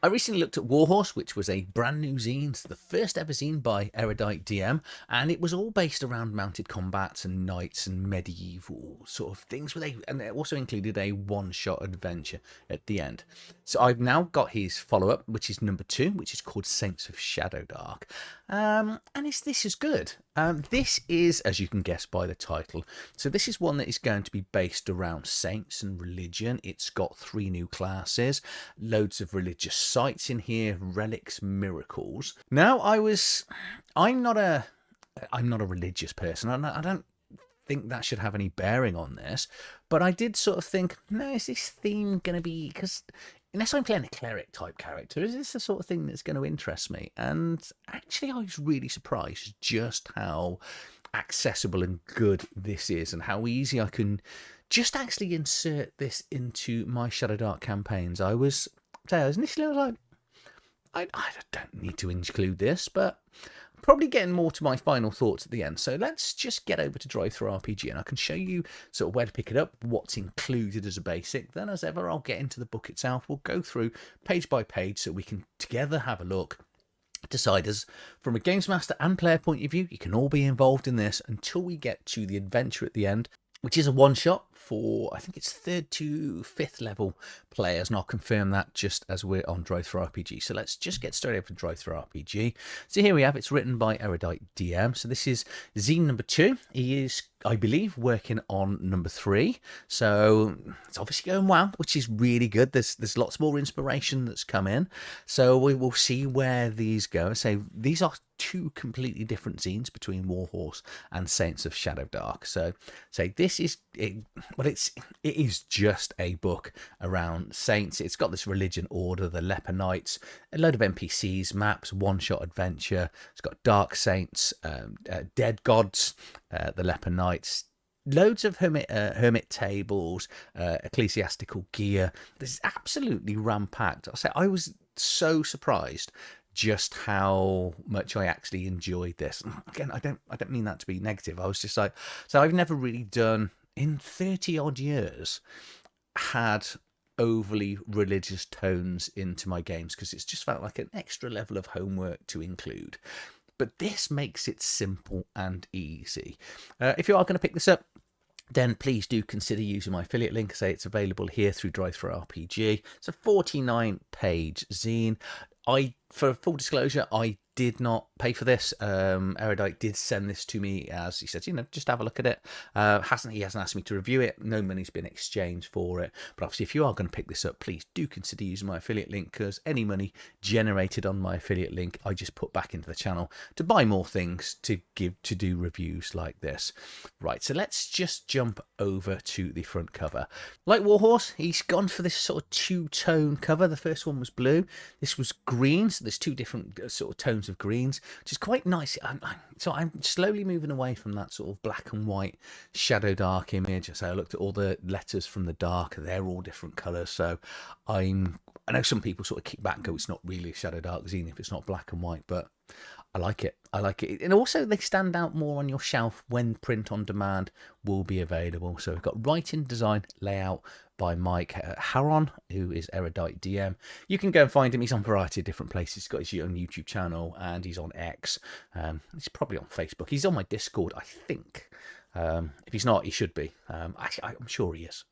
I recently looked at Warhorse, which was a brand new zine, the first ever zine by Erudite DM, and it was all based around mounted combats and knights and medieval sort of things. And it also included a one-shot adventure at the end. So I've now got his follow-up, which is number 2, which is called Saints of Shadowdark, and this is good. This is, as you can guess by the title, so this is one that is going to be based around saints and religion. It's got 3 new classes, loads of religious sites in here, relics, miracles. Now, I'm not a religious person. I don't think that should have any bearing on this, but I did sort of think, no, is this theme going to be, because unless I'm playing a cleric type character, is this the sort of thing that's going to interest me? And actually, I was really surprised just how accessible and good this is, and how easy I can just actually insert this into my Shadowdark campaigns. I was initially like, I don't need to include this, but I'm probably getting more to my final thoughts at the end. So let's just get over to Drive Through RPG, and I can show you sort of where to pick it up, what's included as a basic. Then, as ever, I'll get into the book itself. We'll go through page by page so we can together have a look. Decide, as from a games master and player point of view, you can all be involved in this until we get to the adventure at the end, which is a one-shot for, I think it's 3rd to 5th level players, and I'll confirm that just as we're on Drive Through RPG. So let's just get straight over to Drive Through RPG. So here we have, it's written by Erudite DM. So this is zine number 2. He is, I believe, working on number 3. So it's obviously going well, which is really good. There's lots more inspiration that's come in. So we will see where these go. So these are 2 completely different zines between Warhorse and Saints of Shadowdark. So this is it is just a book around saints. It's got this religion order, the Leper Knights, a load of NPCs, maps, one-shot adventure. It's got dark saints, dead gods, the Leper Knights, loads of hermit tables, ecclesiastical gear. This is absolutely ram-packed. I was so surprised just how much I actually enjoyed this. Again, I don't mean that to be negative. I was just like, so I've never really done, in 30 odd years, had overly religious tones into my games, because it's just felt like an extra level of homework to include. But this makes it simple and easy. If you are going to pick this up, then please do consider using my affiliate link. Say it's available here through Drive Through RPG. It's a 49-page zine. For full disclosure, I did not pay for this. Erudite did send this to me, as he said, just have a look at it. He hasn't asked me to review it. No money's been exchanged for it. But obviously, if you are going to pick this up, please do consider using my affiliate link, because any money generated on my affiliate link, I just put back into the channel to buy more things to do reviews like this. Right, so let's just jump over to the front cover. Like Warhorse, he's gone for this sort of 2-tone cover. The first one was blue. This was green. So there's 2 different sort of tones of greens, which is quite nice. So I'm slowly moving away from that sort of black and white Shadowdark image. So I looked at all the letters from the dark, they're all different colours. So I know some people sort of kick back and go, it's not really a Shadowdark zine if it's not black and white, but I like it. And also they stand out more on your shelf when print on demand will be available. So we've got writing, design, layout by Mike Harron, who is Erudite DM. You can go and find him. He's on a variety of different places. He's got his own YouTube channel, and he's on X. He's probably on Facebook. He's on my Discord, I think. If he's not, he should be. Actually, I'm sure he is.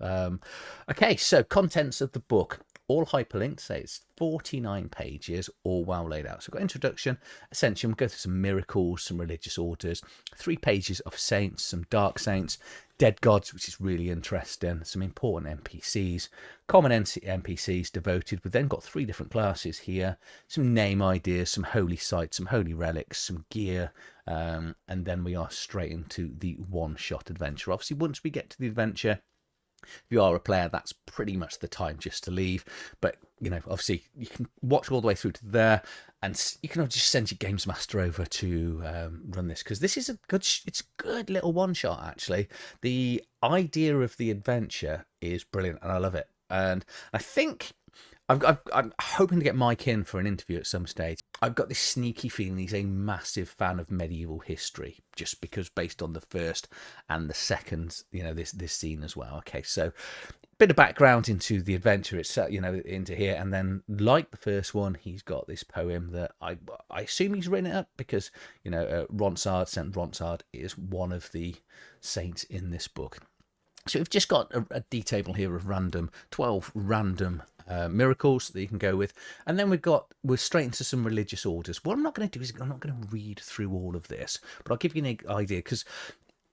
Okay, so contents of the book. All hyperlinked, say it's 49 pages, all well laid out. So we've got introduction, ascension, we'll go through some miracles, some religious orders, 3 pages of saints, some dark saints, dead gods, which is really interesting, some important NPCs, common NPCs devoted. We've then got 3 different classes here, some name ideas, some holy sites, some holy relics, some gear, and then we are straight into the one-shot adventure. Obviously, once we get to the adventure, if you are a player, that's pretty much the time just to leave. But, obviously, you can watch all the way through to there, and you can just send your games master over to run this, because this is it's a good little one-shot, actually. The idea of the adventure is brilliant, and I love it. And I think I'm hoping to get Mike in for an interview at some stage. I've got this sneaky feeling he's a massive fan of medieval history, just because based on the first and the second, this scene as well. Okay, so bit of background into the adventure itself, into here, and then like the first one, he's got this poem that I assume he's written it up because Ronsard, Saint Ronsard, is one of the saints in this book. So we've just got a D table here of 12 random miracles that you can go with, and then we're straight into some religious orders. What I'm not going to do is I'm not going to read through all of this, but I'll give you an idea, because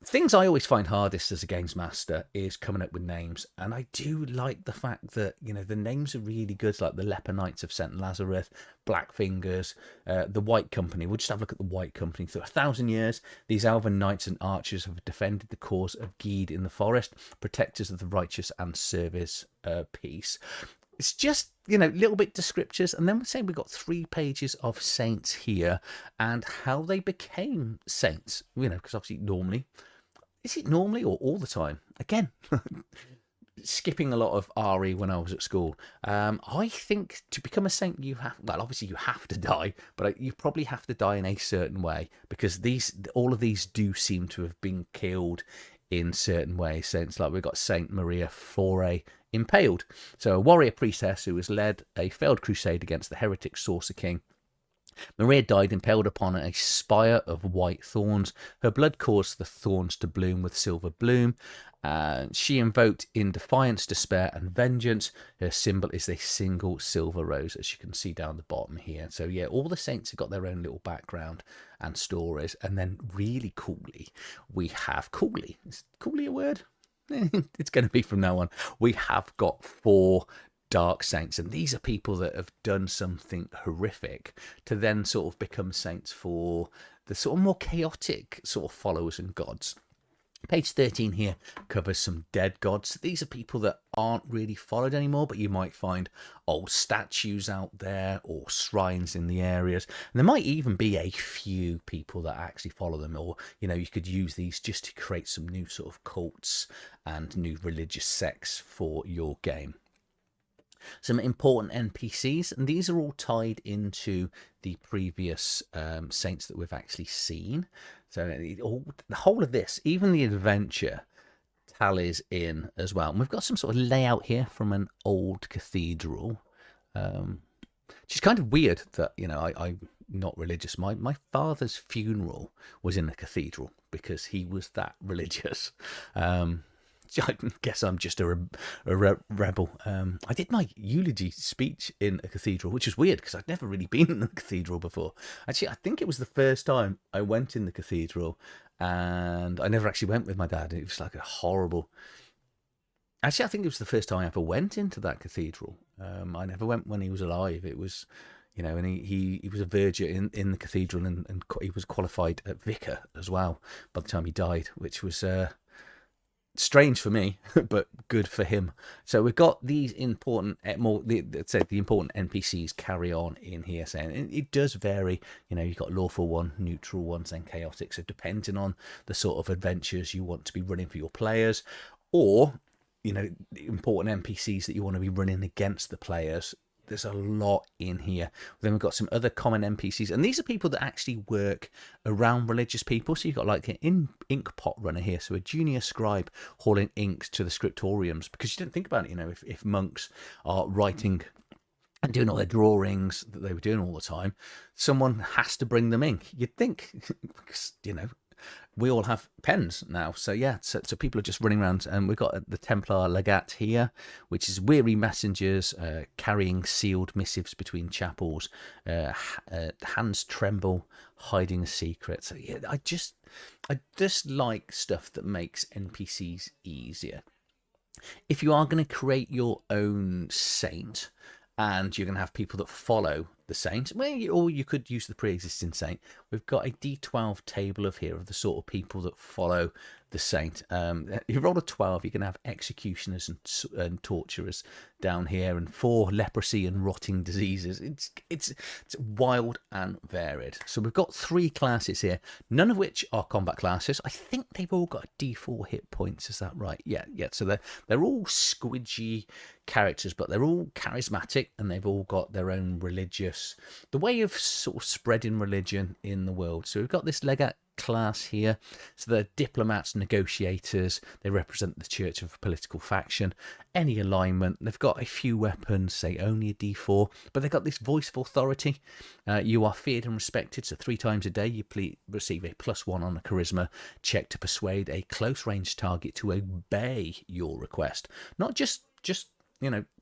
things I always find hardest as a games master is coming up with names, and I do like the fact that the names are really good, like the Leper Knights of St. Lazarus, Blackfingers, the White Company. We'll just have a look at the White Company. Through 1,000 years, these elven knights and archers have defended the cause of Gede in the forest, protectors of the righteous and service peace. It's just, little bit descriptors. And then we're saying we've got 3 pages of saints here and how they became saints, because obviously is it normally or all the time? Again, skipping a lot of RE when I was at school. I think to become a saint, obviously you have to die, but you probably have to die in a certain way, because all of these do seem to have been killed in certain ways. Saints like we've got Saint Maria Foray impaled. So a warrior priestess who has led a failed crusade against the heretic Saucer King. Maria died impaled upon a spire of white thorns. Her blood caused the thorns to bloom with silver bloom. She invoked in defiance, despair, and vengeance. Her symbol is a single silver rose, as you can see down the bottom here. So yeah, all the saints have got their own little background and stories. And then really coolly, we have coolly. Is coolly a word? It's going to be from now on. We have got 4 dark saints, and these are people that have done something horrific to then sort of become saints for the sort of more chaotic sort of followers and gods. Page 13 here covers some dead gods. These are people that aren't really followed anymore, but you might find old statues out there or shrines in the areas. And there might even be a few people that actually follow them, or, you could use these just to create some new sort of cults and new religious sects for your game. Some important NPCs, and these are all tied into the previous saints that we've actually seen. So the whole of this, even the adventure, tallies in as well. And we've got some sort of layout here from an old cathedral, which is kind of weird that, I'm not religious. My father's funeral was in a cathedral because he was that religious. I guess I'm just a rebel. I did my eulogy speech in a cathedral, which is weird because I'd never really been in a cathedral before. Actually, I think it was the first time I went in the cathedral, and I never actually went with my dad. It was like a horrible... Actually, I think it was the first time I ever went into that cathedral. I never went when he was alive. It was... and he was a verger in the cathedral, and he was qualified at vicar as well by the time he died, which was... strange for me, but good for him. So we've got these important, the important NPCs carry on in here, saying it does vary. You've got lawful one, neutral ones, and chaotic. So depending on the sort of adventures you want to be running for your players, or important NPCs that you want to be running against the players. There's a lot in here. Then we've got some other common NPCs, and these are people that actually work around religious people. So you've got like an ink pot runner here, so a junior scribe hauling inks to the scriptoriums, because you don't think about it, if monks are writing and doing all their drawings that they were doing all the time, someone has to bring them ink. You'd think, because we all have pens now. So yeah, so people are just running around, and we've got the Templar Legate here, which is weary messengers carrying sealed missives between chapels. Hands tremble, hiding a secret. So yeah, I just like stuff that makes NPCs easier. If you are going to create your own saint, and you're going to have people that follow the saint, or you could use the pre-existing saint. We've got a D12 table of here of the sort of people that follow the saint. If you roll a 12, you can have executioners and torturers down here, and 4 leprosy and rotting diseases. It's wild and varied. So we've got 3 classes here, none of which are combat classes. I think they've all got a D4 hit points. Is that right? Yeah. So they're all squidgy characters, but they're all charismatic, and they've all got their own religious, the way of sort of spreading religion in the world. So we've got this legate class here. So they're diplomats, negotiators. They represent the church of a political faction. Any alignment. They've got a few weapons, say only a D4, but they've got this voice of authority. You are feared and respected. So 3 times a day you receive a +1 on a charisma check to persuade a close range target to obey your request. Not just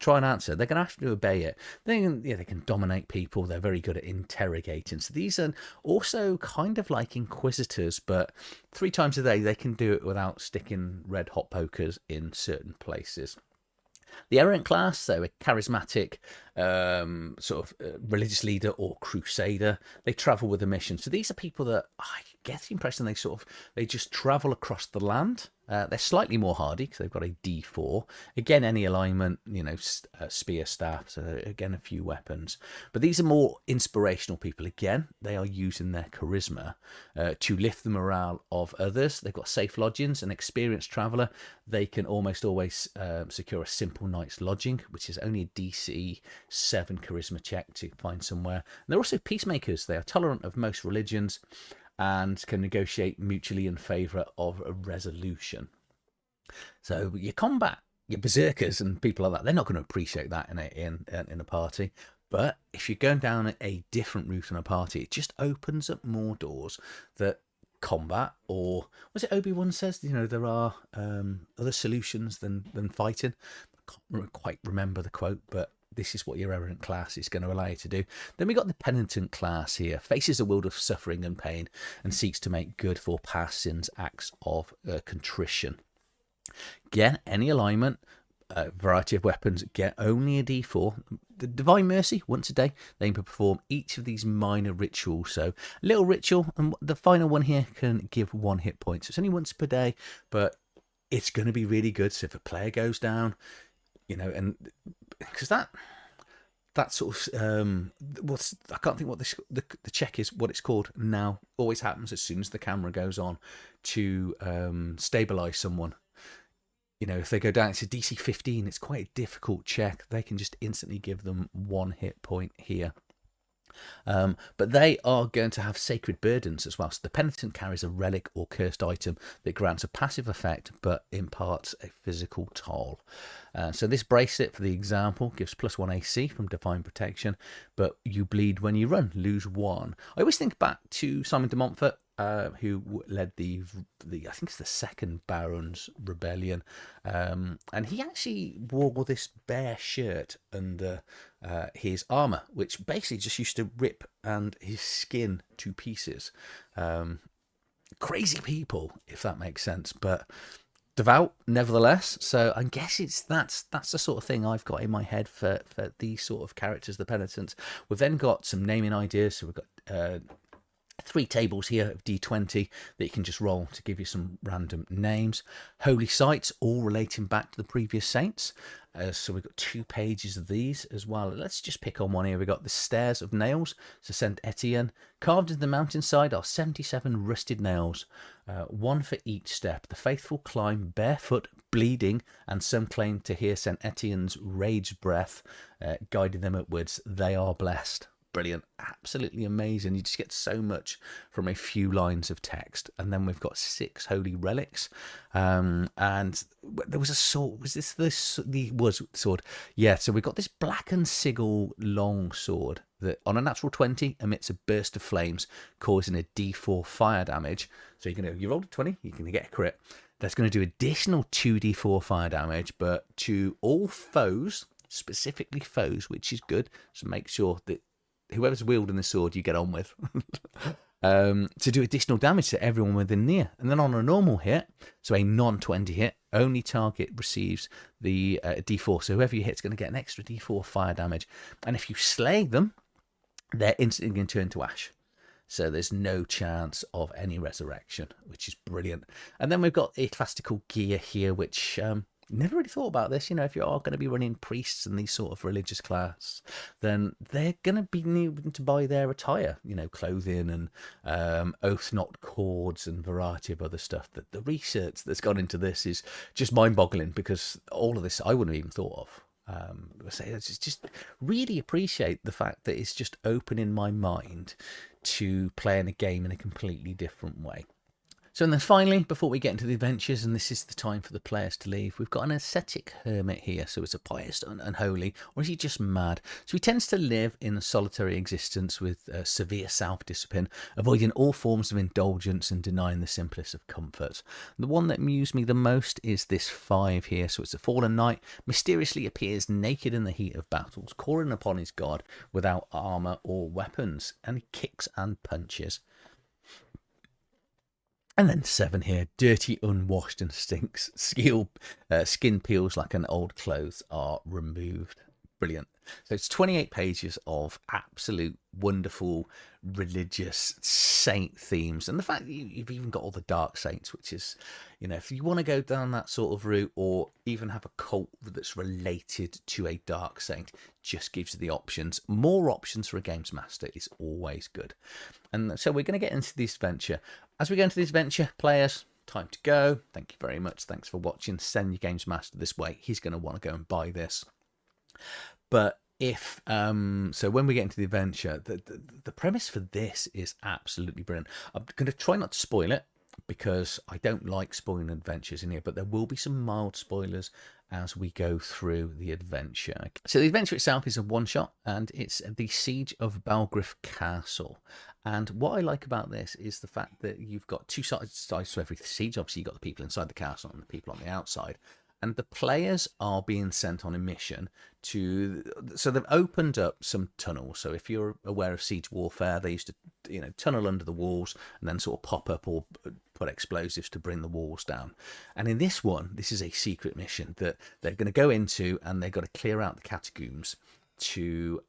try and answer. They're going to have to obey it. They can dominate people. They're very good at interrogating. So these are also kind of like inquisitors, but 3 times a day they can do it without sticking red hot pokers in certain places. The errant class, so a charismatic religious leader or crusader. They travel with a mission. So these are people that I get the impression they just travel across the land. They're slightly more hardy because they've got a D4. Again, any alignment, spear, staff, so again, a few weapons. But these are more inspirational people. Again, they are using their charisma to lift the morale of others. They've got safe lodgings. An experienced traveller, they can almost always secure a simple night's lodging, which is only a DC 7 charisma check to find somewhere. And they're also peacemakers. They are tolerant of most religions and can negotiate mutually in favour of a resolution. So your combat, your berserkers and people like that, they're not going to appreciate that in a party. But if you're going down a different route in a party, it just opens up more doors that combat, or was it Obi-Wan says, there are other solutions than fighting. I can't quite remember the quote, but this is what your errant class is going to allow you to do. Then we got the penitent class here. Faces a world of suffering and pain and seeks to make good for past sins, acts of contrition. Again, any alignment, variety of weapons, get only a D4. The Divine Mercy, once a day, they can perform each of these minor rituals. So, a little ritual, and the final one here can give 1 hit point. So it's only once per day, but it's going to be really good. So if a player goes down, and because that sort of I can't think what the check is, what it's called now. Always happens as soon as the camera goes on to stabilize someone. If they go down, it's a DC 15. It's quite a difficult check. They can just instantly give them 1 hit point here. But they are going to have sacred burdens as well. So the penitent carries a relic or cursed item that grants a passive effect but imparts a physical toll. So this bracelet, for the example, gives +1 AC from divine protection, but you bleed when you run, lose 1. I always think back to Simon de Montfort, who led the I think it's the second Baron's Rebellion, and he actually wore this bear shirt under his armor, which basically just used to rip and his skin to pieces. Crazy people, if that makes sense, but devout nevertheless. So I guess that's the sort of thing I've got in my head for these sort of characters, the penitents. We've then got some naming ideas. So we've got 3 tables here of D20 that you can just roll to give you some random names. Holy sites, all relating back to the previous saints. So we've got 2 pages of these as well. Let's just pick on one here. We've got the Stairs of Nails, so Saint Etienne. Carved in the mountainside are 77 rusted nails, 1 for each step. The faithful climb barefoot, bleeding, and some claim to hear Saint Etienne's rage breath guiding them upwards. They are blessed. Brilliant, absolutely amazing. You just get so much from a few lines of text. And then we've got 6 holy relics, and there was a sword. Was this the sword? Yeah. So we've got this blackened sigil long sword that, on a natural 20, emits a burst of flames, causing a D4 fire damage. So you rolled a 20, you can get a crit. That's going to do additional 2d4 fire damage, but to all foes, specifically foes, which is good. So make sure that whoever's wielding the sword you get on with, to do additional damage to everyone within near. And then on a normal hit, so a non-20 hit, only target receives the D4. So whoever you hit is going to get an extra D4 fire damage. And if you slay them, they're instantly going to turn to ash. So there's no chance of any resurrection, which is brilliant. And then we've got ecclesiastical gear here, which never really thought about this. If you are going to be running priests and these sort of religious class, then they're going to be needing to buy their attire, clothing and oath knot cords and variety of other stuff. The research that's gone into this is just mind-boggling, because all of this I wouldn't have even thought of. I just really appreciate the fact that it's just opening my mind to playing a game in a completely different way. So, and then finally, before we get into the adventures, and this is the time for the players to leave, we've got an ascetic hermit here. So it's a pious and unholy, or is he just mad? So he tends to live in a solitary existence with severe self-discipline, avoiding all forms of indulgence and denying the simplest of comforts. The one that amused me the most is this 5 here. So it's a fallen knight, mysteriously appears naked in the heat of battles, calling upon his god without armor or weapons, and he kicks and punches. And then 7 here, dirty, unwashed and stinks. Skin peels like an old clothes are removed. Brilliant. So it's 28 pages of absolute wonderful religious saint themes. And the fact that you've even got all the dark saints, which is, you know, if you want to go down that sort of route or even have a cult that's related to a dark saint, just gives you the options. More options for a games master is always good. And so we're going to get into this venture. As we go into this venture, players, time to go. Thank you very much. Thanks for watching. Send your games master this way. He's going to want to go and buy this. But if so when we get into the adventure, the premise for this is absolutely brilliant. I'm going to try not to spoil it because I don't like spoiling adventures in here, but there will be some mild spoilers as we go through the adventure. So the adventure itself is a one-shot, and it's the Siege of Balgriff Castle. And what I like about this is the fact that you've got 2 sides to every siege. Obviously, you've got the people inside the castle and the people on the outside. And the players are being sent on a mission to... So they've opened up some tunnels. So if you're aware of siege warfare, they used to, you know, tunnel under the walls and then sort of pop up or put explosives to bring the walls down. And in this one, this is a secret mission that they're going to go into, and they've got to clear out the catacombs to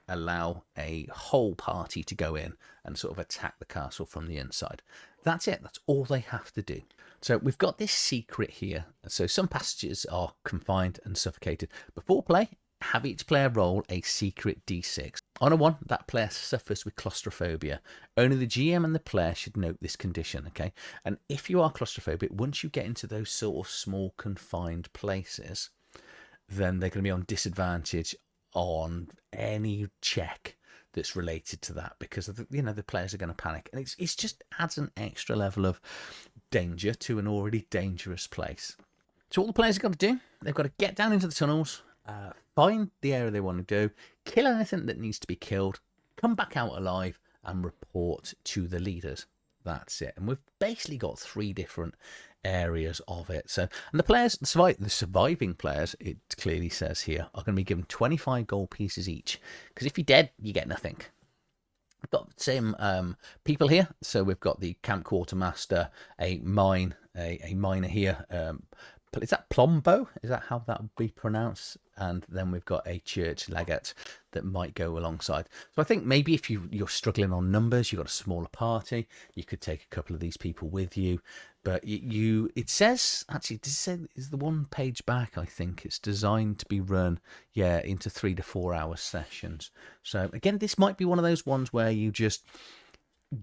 allow a whole party to go in and sort of attack the castle from the inside. That's it. That's all they have to do. So we've got this secret here. So some passages are confined and suffocated. Before play, have each player roll a secret d6. On a 1, that player suffers with claustrophobia. Only the GM and the player should note this condition, okay? And if you are claustrophobic, once you get into those sort of small confined places, then they're going to be on disadvantage on any check that's related to that, because of the, you know, the players are going to panic, and it's just adds an extra level of danger to an already dangerous place. So all the players have got to do, they've got to get down into the tunnels, find the area they want to do, kill anything that needs to be killed, come back out alive, and report to the leaders. That's it. And we've basically got 3 different areas of it. So, and the players, the surviving players, it clearly says here, are going to be given 25 gold pieces each. Because if you're dead, you get nothing. We've got the same people here. So we've got the camp quartermaster, a miner here. Is that Plombo? Is that how that would be pronounced? And then we've got a church legate that might go alongside. So I think maybe if you're struggling on numbers, you've got a smaller party, you could take a couple of these people with you. But it says, actually, is the 1 page back, I think it's designed to be run, into 3 to 4 hour sessions. So again, this might be one of those ones where you just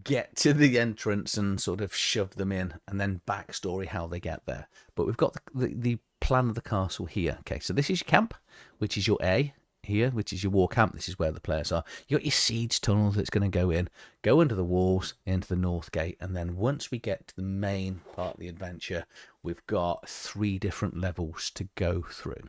get to the entrance and sort of shove them in, and then backstory how they get there. But we've got the plan of the castle here. Okay, so this is your camp, which is your A here, which is your war camp. This is where the players are. You got your siege tunnel that's going to go under the walls into the north gate, and then once we get to the main part of the adventure, we've got 3 different levels to go through.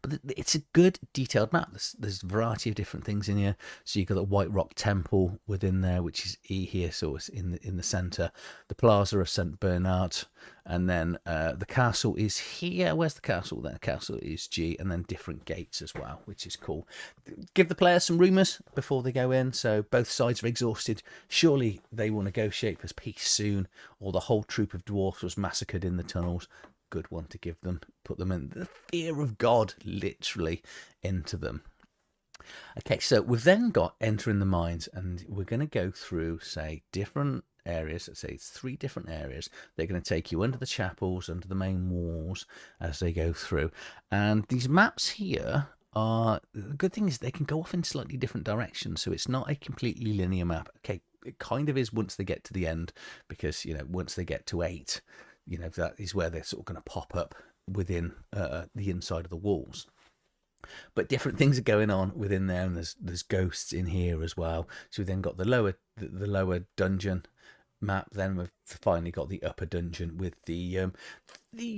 But it's a good detailed map. There's a variety of different things in here. So you've got the White Rock Temple within there, which is E here, so it's in the centre. The Plaza of St Bernard, and then the castle is here. Where's the castle? The castle is G, and then different gates as well, which is cool. Give the players some rumours before they go in. So both sides are exhausted. Surely they will negotiate for peace soon, or the whole troop of dwarfs was massacred in the tunnels. Good one to give them, put them in the fear of God literally into them. Okay, so we've then got entering the mines, and we're going to go through, say, different areas. Let's say it's 3 different areas. They're going to take you under the chapels, under the main walls as they go through. And these maps here are, the good thing is they can go off in slightly different directions, so it's not a completely linear map. Okay, it kind of is once they get to the end, because, you know, once they get to 8, you know, that is where they're sort of going to pop up within the inside of the walls. But different things are going on within there, and there's ghosts in here as well. So we then got the lower dungeon map. Then we've finally got the upper dungeon with the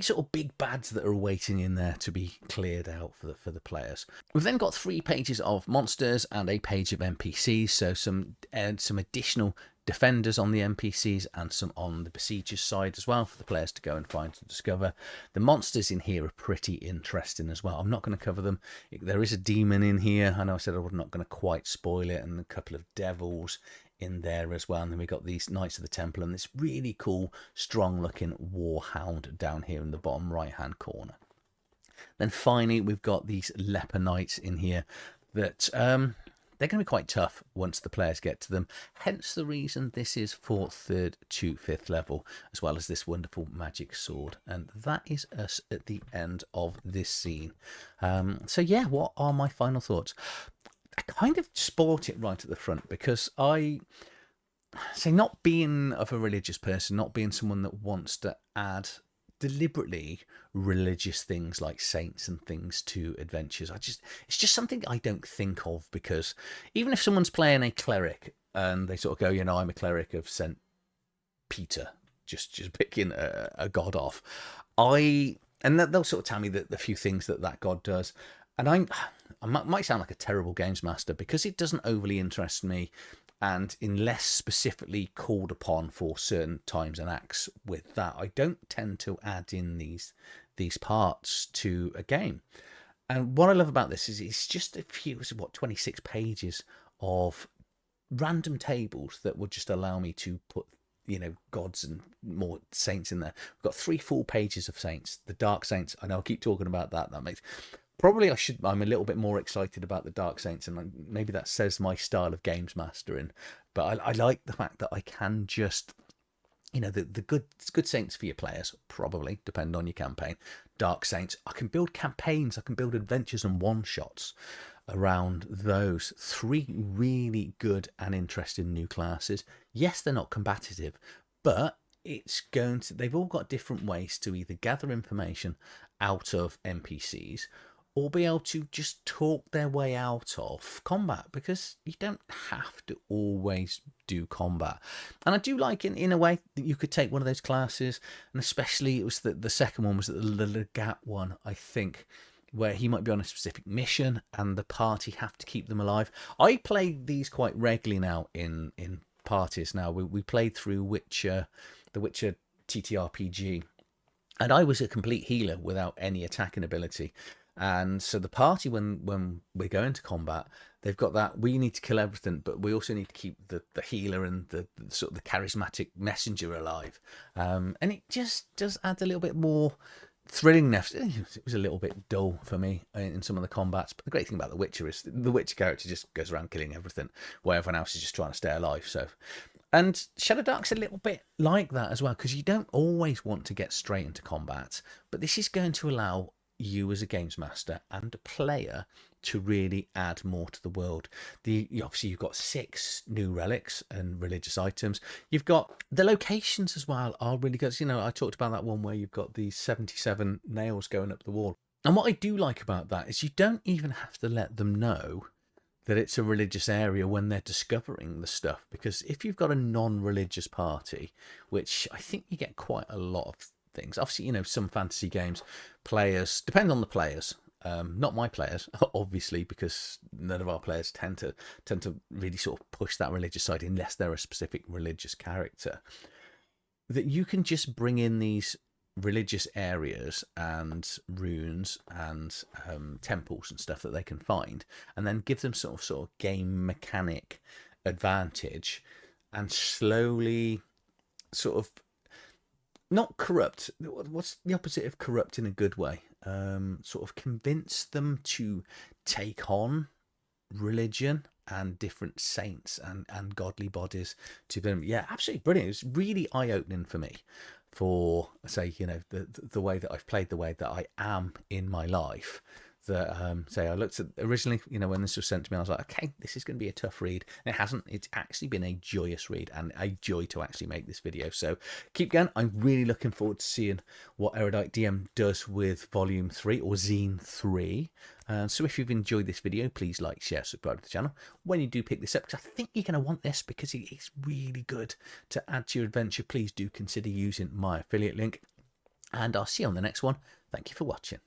sort of big bads that are waiting in there to be cleared out for the players. We've then got 3 pages of monsters and a page of NPCs, so some additional defenders on the NPCs and some on the besiegers side as well for the players to go and find and discover. The monsters in here are pretty interesting as well. I'm not going to cover them. There is a demon in here. I know I said I'm not going to quite spoil it, and a couple of devils in there as well. And then we got these Knights of the Temple and this really cool, strong looking Warhound down here in the bottom right hand corner. Then finally, we've got these Leper Knights in here that they're going to be quite tough once the players get to them. Hence the reason this is for 3rd to 5th level, as well as this wonderful magic sword. And that is us at the end of this scene. So yeah, what are my final thoughts? I kind of spoilt it right at the front because not being of a religious person, not being someone that wants to add deliberately religious things like saints and things to adventures. It's just something I don't think of, because even if someone's playing a cleric and they sort of go, I'm a cleric of St. Peter, just picking a god off, and they'll sort of tell me the few things that god does, and I might sound like a terrible games master because it doesn't overly interest me. And unless specifically called upon for certain times and acts with that, I don't tend to add in these parts to a game. And what I love about this is it's just a few, 26 pages of random tables that would just allow me to put, gods and more saints in there. We've got 3 full pages of saints, the dark saints. I know I keep talking about that. That makes... Probably I'm a little bit more excited about the Dark Saints, and maybe that says my style of games mastering. But I like the fact that I can just, the good saints for your players, probably, depend on your campaign. Dark Saints, I can build campaigns, I can build adventures and one-shots around those 3 really good and interesting new classes. Yes, they're not combative, but they've all got different ways to either gather information out of NPCs or be able to just talk their way out of combat, because you don't have to always do combat. And I do like in a way that you could take one of those classes, and especially it was the second one was the Legat one, I think, where he might be on a specific mission and the party have to keep them alive. I play these quite regularly now in parties now. We played through the Witcher TTRPG, and I was a complete healer without any attacking ability. And so the party, when we go into combat, they've got that we need to kill everything, but we also need to keep the healer and the sort of the charismatic messenger alive. And it just does add a little bit more thrillingness. It was a little bit dull for me in some of the combats, but the great thing about the Witcher is the Witcher character just goes around killing everything, while everyone else is just trying to stay alive. So, and Shadowdark's a little bit like that as well, because you don't always want to get straight into combat, but this is going to allow you as a games master and a player to really add more to the world. Obviously you've got 6 new relics and religious items. You've got the locations as well are really good. I talked about that one where you've got these 77 nails going up the wall. And what I do like about that is you don't even have to let them know that it's a religious area when they're discovering the stuff, because if you've got a non-religious party, which I think you get quite a lot of things. Obviously, some fantasy games, players depend on the players. Not my players, obviously, because none of our players tend to really sort of push that religious side unless they're a specific religious character. That you can just bring in these religious areas and runes and temples and stuff that they can find, and then give them sort of game mechanic advantage, and slowly sort of not corrupt. What's the opposite of corrupt in a good way? Sort of convince them to take on religion and different saints and godly bodies to them. Yeah, absolutely brilliant. It was really eye-opening for me, for say, the way that I've played, the way that I am in my life, that say I looked at originally, you know, when this was sent to me, I was like, okay, this is going to be a tough read. And it hasn't. It's actually been a joyous read and a joy to actually make this video. So keep going. I'm really looking forward to seeing what Erudite DM does with Volume 3 or Zine 3. So if you've enjoyed this video, please like, share, subscribe to the channel. When you do pick this up, because I think you're going to want this because it's really good to add to your adventure, please do consider using my affiliate link. And I'll see you on the next one. Thank you for watching.